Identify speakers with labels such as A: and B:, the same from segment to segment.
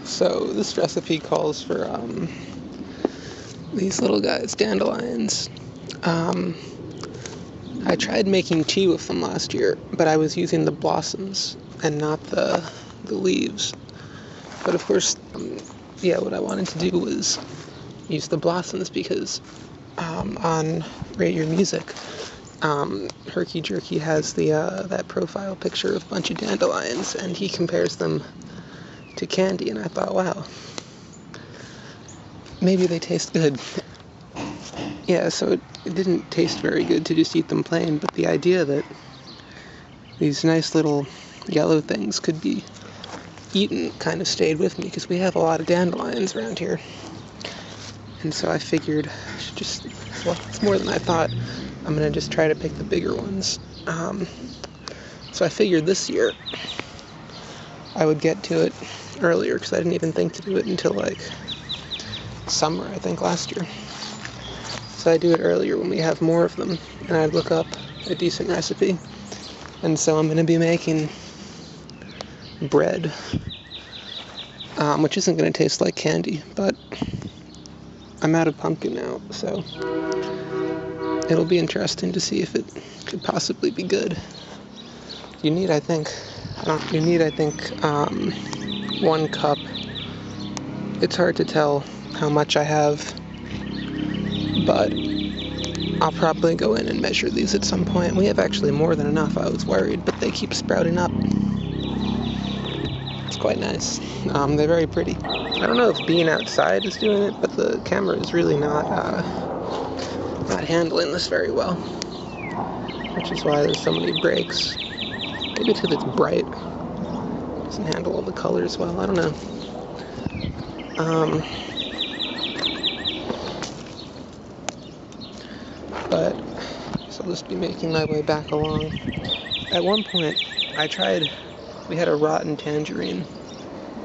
A: So this recipe calls for these little guys, dandelions. Um, I tried making tea with them last year, but I was using the blossoms and not the leaves. But of course, what I wanted to do was use the blossoms because on Rate Your Music, Herky Jerky has that profile picture of a bunch of dandelions, and he compares them to candy, and I thought, wow, maybe they taste good. Yeah, so it didn't taste very good to just eat them plain, but the idea that these nice little yellow things could be eaten kind of stayed with me, because we have a lot of dandelions around here. And so I figured, it's more than I thought. I'm going to just try to pick the bigger ones. So I figured this year I would get to it earlier, because I didn't even think to do it until like summer, I think, last year. So I do it earlier when we have more of them, and I'd look up a decent recipe. And so I'm going to be making bread, which isn't going to taste like candy, but I'm out of pumpkin now, so it'll be interesting to see if it could possibly be good. You need, I think, 1 cup. It's hard to tell how much I have, but I'll probably go in and measure these at some point. We have actually more than enough. I was worried, but they keep sprouting up. It's quite nice. They're very pretty. I don't know if being outside is doing it, but the camera is really not handling this very well, which is why there's so many breaks. Maybe it's because it's bright. It doesn't handle all the colors well. I don't know. But so I'll just be making my way back along. At one point, we had a rotten tangerine,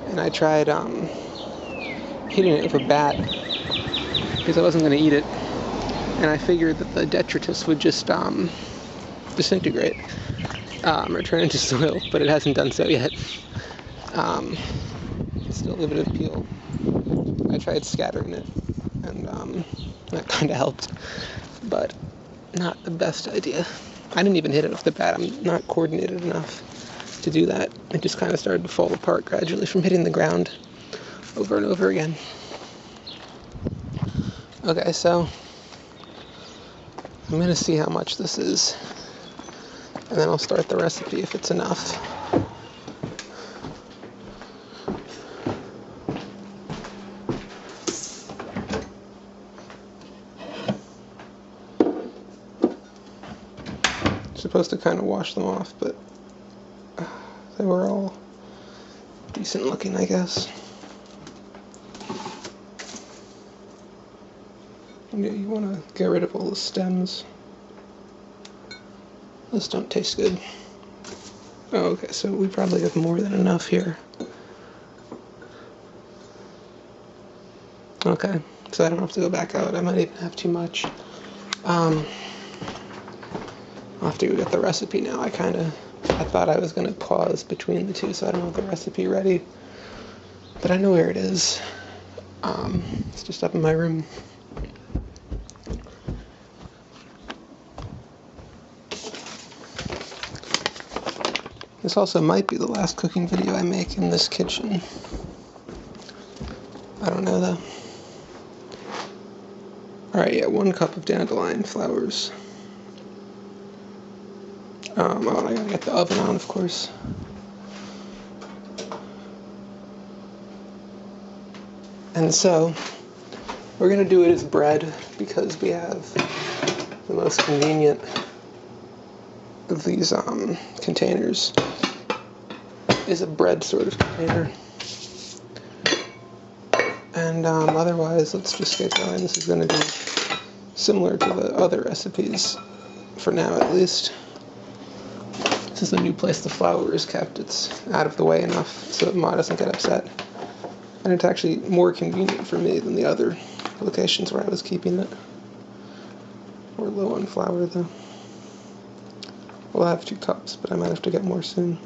A: and I tried hitting it with a bat because I wasn't going to eat it, and I figured that the detritus would just disintegrate or turn into soil, but it hasn't done so yet. Still a bit of peel. I tried scattering it, and that kind of helped, but not the best idea. I didn't even hit it with the bat. I'm not coordinated enough to do that. It just kind of started to fall apart gradually from hitting the ground over and over again. Okay, so I'm gonna see how much this is, and then I'll start the recipe if it's enough. Supposed to kind of wash them off, but they were all decent looking, I guess. Yeah, you want to get rid of all the stems. Those don't taste good. Oh, okay, so we probably have more than enough here. Okay, so I don't have to go back out. I might even have too much. I'll have to go get the recipe now. I thought I was going to pause between the two, so I don't have the recipe ready. But I know where it is. It's just up in my room. This also might be the last cooking video I make in this kitchen. I don't know, though. Alright, yeah, 1 cup of dandelion flowers. I gotta get the oven on, of course. And so, we're gonna do it as bread, because we have the most convenient of these containers is a bread sort of container. And otherwise, let's just get going. This is going to be similar to the other recipes, for now at least. This is the new place the flour is kept. It's out of the way enough so that Ma doesn't get upset. And it's actually more convenient for me than the other locations where I was keeping it. We're low on flour, though. We'll have 2 cups, but I might have to get more soon.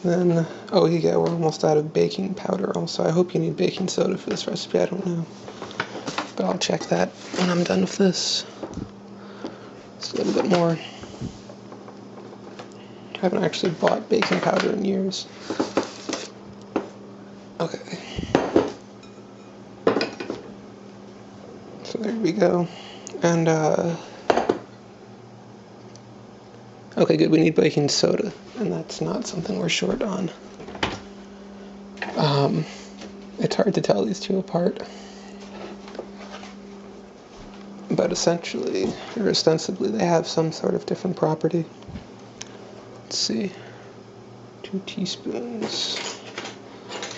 A: Then, oh yeah, we're almost out of baking powder also. I hope you need baking soda for this recipe, I don't know. But I'll check that when I'm done with this. Just a little bit more. I haven't actually bought baking powder in years. Okay. So there we go. And, okay, good, we need baking soda, and that's not something we're short on. It's hard to tell these two apart. But essentially, or ostensibly, they have some sort of different property. Let's see. 2 teaspoons.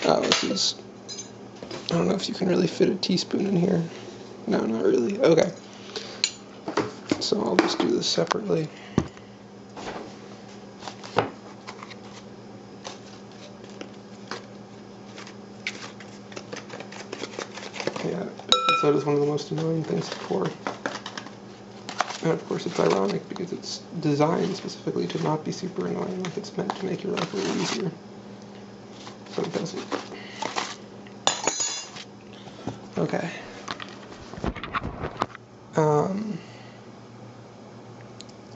A: Oh, this is... I don't know if you can really fit a teaspoon in here. No, not really. Okay. So I'll just do this separately. Yeah, soda is one of the most annoying things to pour. And of course it's ironic because it's designed specifically to not be super annoying, like it's meant to make your life a little easier. So it doesn't. Okay.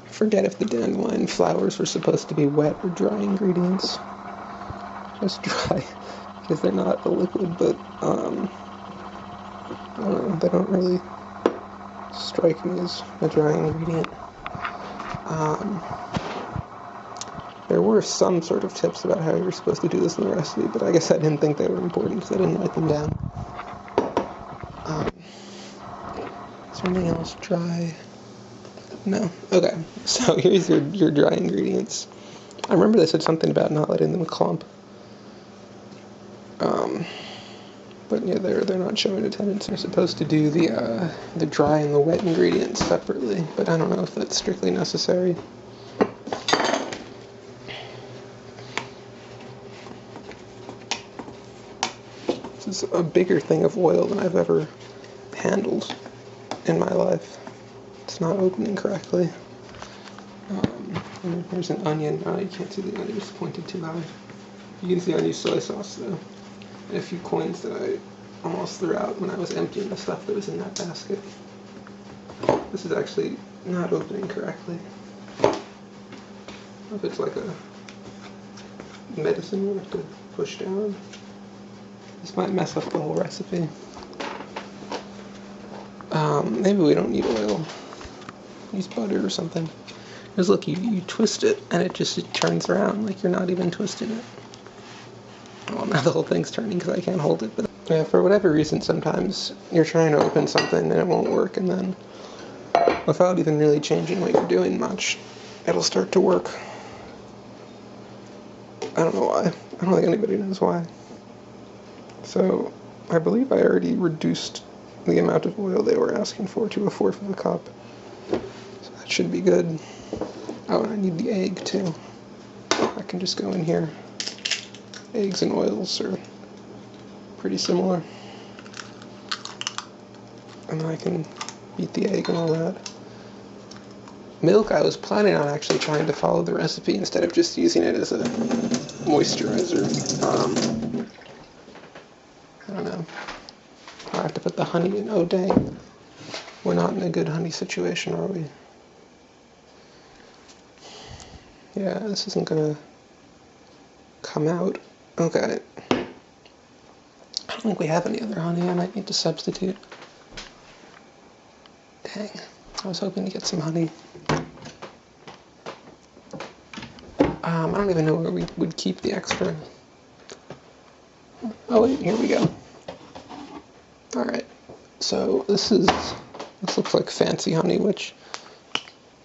A: I forget if the dandelion flowers were supposed to be wet or dry ingredients. Just dry, because they're not a liquid, but, I don't know, they don't really strike me as a dry ingredient. There were some sort of tips about how you were supposed to do this in the recipe, but I guess I didn't think they were important because I didn't write them down. Is there anything else dry? No. Okay. So here's your dry ingredients. I remember they said something about not letting them clump. But yeah, they're not showing a tendency. They're supposed to do the dry and the wet ingredients separately, but I don't know if that's strictly necessary. This is a bigger thing of oil than I've ever handled in my life. It's not opening correctly. And there's an onion. Oh, you can't see the onion, it's pointed too high. You can see I use soy sauce though. And a few coins that I almost threw out when I was emptying the stuff that was in that basket. This is actually not opening correctly. I don't know if it's like a medicine we have to push down. This might mess up the whole recipe. Maybe we don't need oil. Use butter or something. Because look, you twist it and it turns around like you're not even twisting it. Well, now the whole thing's turning because I can't hold it. But yeah, for whatever reason, sometimes you're trying to open something and it won't work, and then without even really changing what you're doing much, it'll start to work. I don't know why. I don't think anybody knows why. So I believe I already reduced the amount of oil they were asking for to 1/4 of a cup. So that should be good. Oh, and I need the egg too. I can just go in here. Eggs and oils are pretty similar. And then I can beat the egg and all that. Milk, I was planning on actually trying to follow the recipe instead of just using it as a moisturizer. I don't know. I have to put the honey in. Oh, dang. We're not in a good honey situation, are we? Yeah, this isn't gonna come out. Okay. I don't think we have any other honey. I might need to substitute. Dang. I was hoping to get some honey. I don't even know where we would keep the extra. Oh wait, here we go. Alright. So this looks like fancy honey, which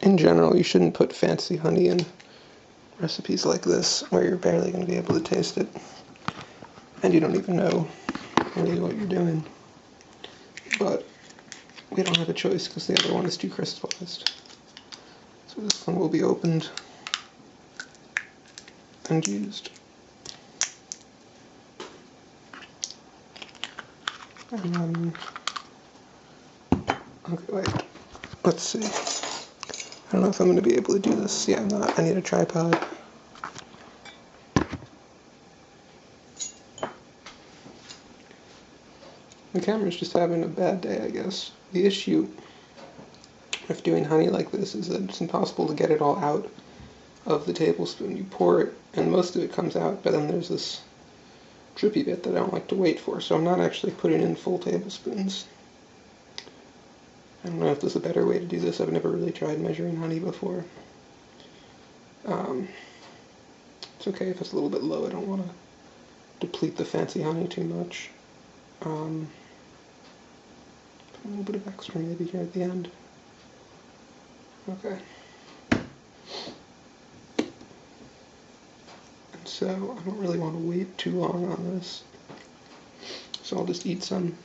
A: in general you shouldn't put fancy honey in recipes like this where you're barely going to be able to taste it. And you don't even know really what you're doing. But we don't have a choice because the other one is too crystallized. So this one will be opened and used. And okay, wait. Let's see. I don't know if I'm going to be able to do this. Yeah, I'm not. I need a tripod. The camera's just having a bad day, I guess. The issue with doing honey like this is that it's impossible to get it all out of the tablespoon. You pour it, and most of it comes out, but then there's this drippy bit that I don't like to wait for, so I'm not actually putting in full tablespoons. I don't know if there's a better way to do this. I've never really tried measuring honey before. It's okay if it's a little bit low. I don't want to deplete the fancy honey too much. Put a little bit of extra maybe here at the end. Okay. And so I don't really want to wait too long on this. So I'll just eat some.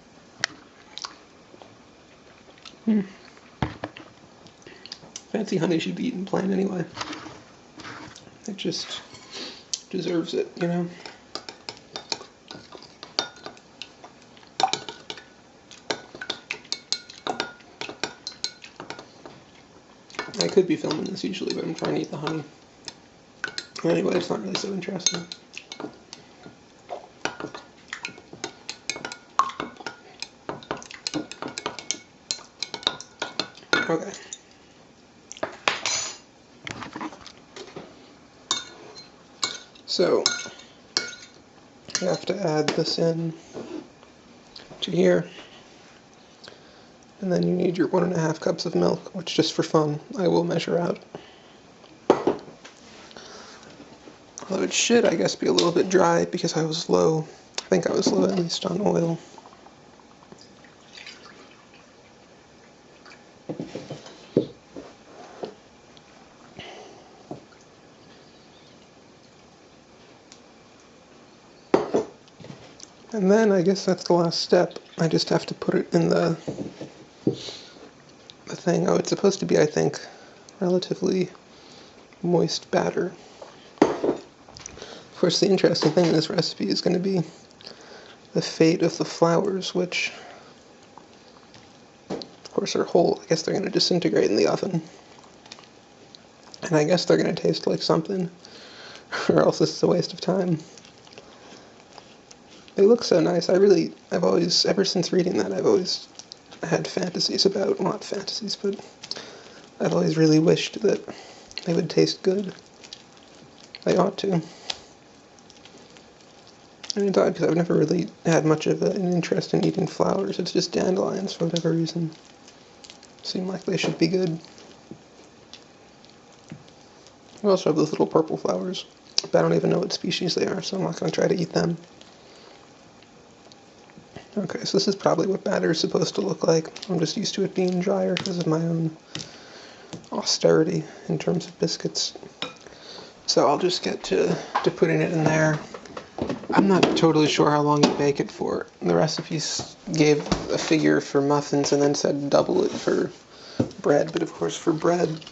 A: Fancy honey should be eaten plain anyway. It just deserves it, you know? I could be filming this usually, but I'm trying to eat the honey. Anyway, it's not really so interesting. Okay. So, you have to add this in to here. And then you need your 1.5 cups of milk, which just for fun, I will measure out. Although it should, I guess, be a little bit dry because I was low. I think I was low at least on oil. And then I guess that's the last step. I just have to put it in the thing. Oh, it's supposed to be, I think, relatively moist batter. Of course, the interesting thing in this recipe is going to be the fate of the flowers, which, of course, are whole. I guess they're going to disintegrate in the oven. And I guess they're going to taste like something, or else this is a waste of time. They look so nice. I've always, ever since reading that, I've always had fantasies about, well, not fantasies, but I've always really wished that they would taste good. They ought to. And it's odd because I've never really had much of an interest in eating flowers. It's just dandelions, for whatever reason. Seem like they should be good. We also have those little purple flowers, but I don't even know what species they are, so I'm not going to try to eat them. Okay, so this is probably what batter is supposed to look like. I'm just used to it being drier because of my own austerity in terms of biscuits. So I'll just get to putting it in there. I'm not totally sure how long you bake it for. The recipes gave a figure for muffins and then said double it for bread, but of course for bread,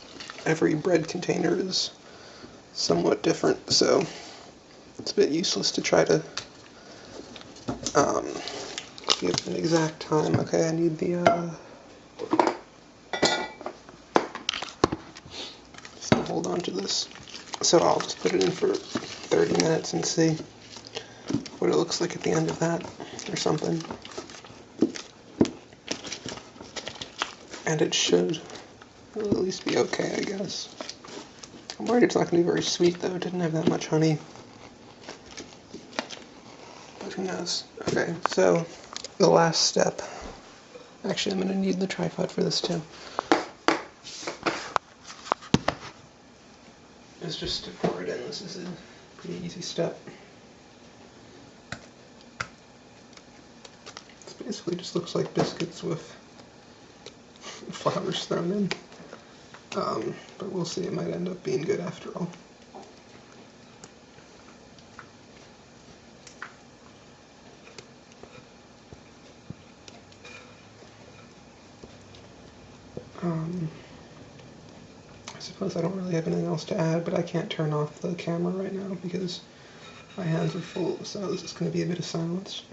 A: every bread container is somewhat different, so it's a bit useless to try to give an exact time. Okay, I need the just to hold on to this. So I'll just put it in for 30 minutes and see what it looks like at the end of that, or something. And it should at least be okay, I guess. I'm worried it's not going to be very sweet, though. It didn't have that much honey. But who knows? Okay, so the last step. Actually, I'm going to need the tripod for this, too. It's just to pour it in. This is a pretty easy step. This basically just looks like biscuits with flowers thrown in. But we'll see, it might end up being good after all. I suppose I don't really have anything else to add, but I can't turn off the camera right now because my hands are full, so this is going to be a bit of silence.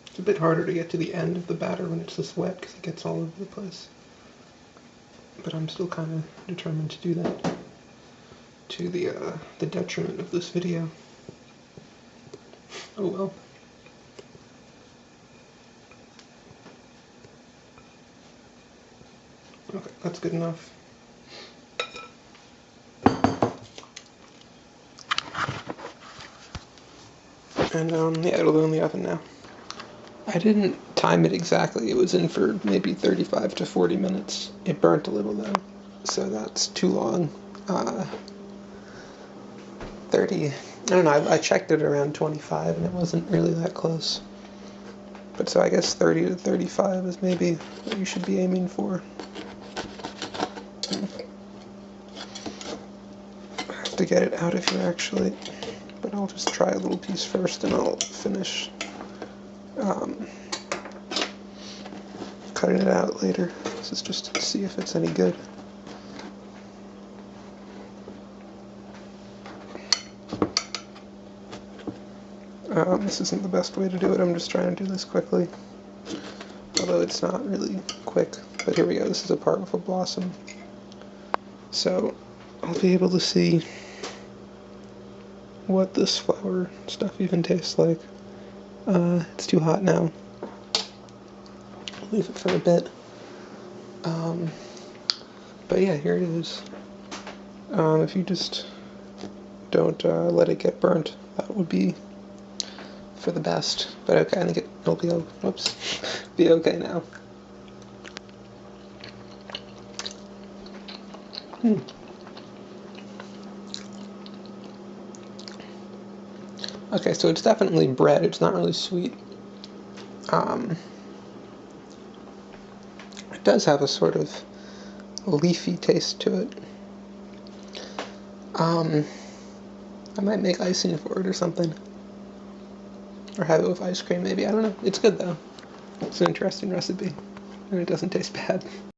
A: It's a bit harder to get to the end of the batter when it's this wet because it gets all over the place. but I'm still kind of determined to do that, to the detriment of this video. Oh well. Okay, that's good enough. And yeah, it'll go in the oven now. I didn't time it exactly. It was in for maybe 35 to 40 minutes. It burnt a little though, so that's too long. 30, I don't know, I checked it around 25 and it wasn't really that close. But so I guess 30 to 35 is maybe what you should be aiming for. I have to get it out of here actually, but I'll just try a little piece first and I'll finish cutting it out later. This is just to see if it's any good. This isn't the best way to do it. I'm just trying to do this quickly. Although it's not really quick. But here we go. This is a part of a blossom. So I'll be able to see what this flower stuff even tastes like. It's too hot now. I'll leave it for a bit. But yeah, here it is. If you just don't let it get burnt, that would be for the best. But okay, I think it'll be be okay now. Okay, so it's definitely bread. It's not really sweet. It does have a sort of leafy taste to it. I might make icing for it or something. Or have it with ice cream, maybe. I don't know. It's good, though. It's an interesting recipe. And it doesn't taste bad.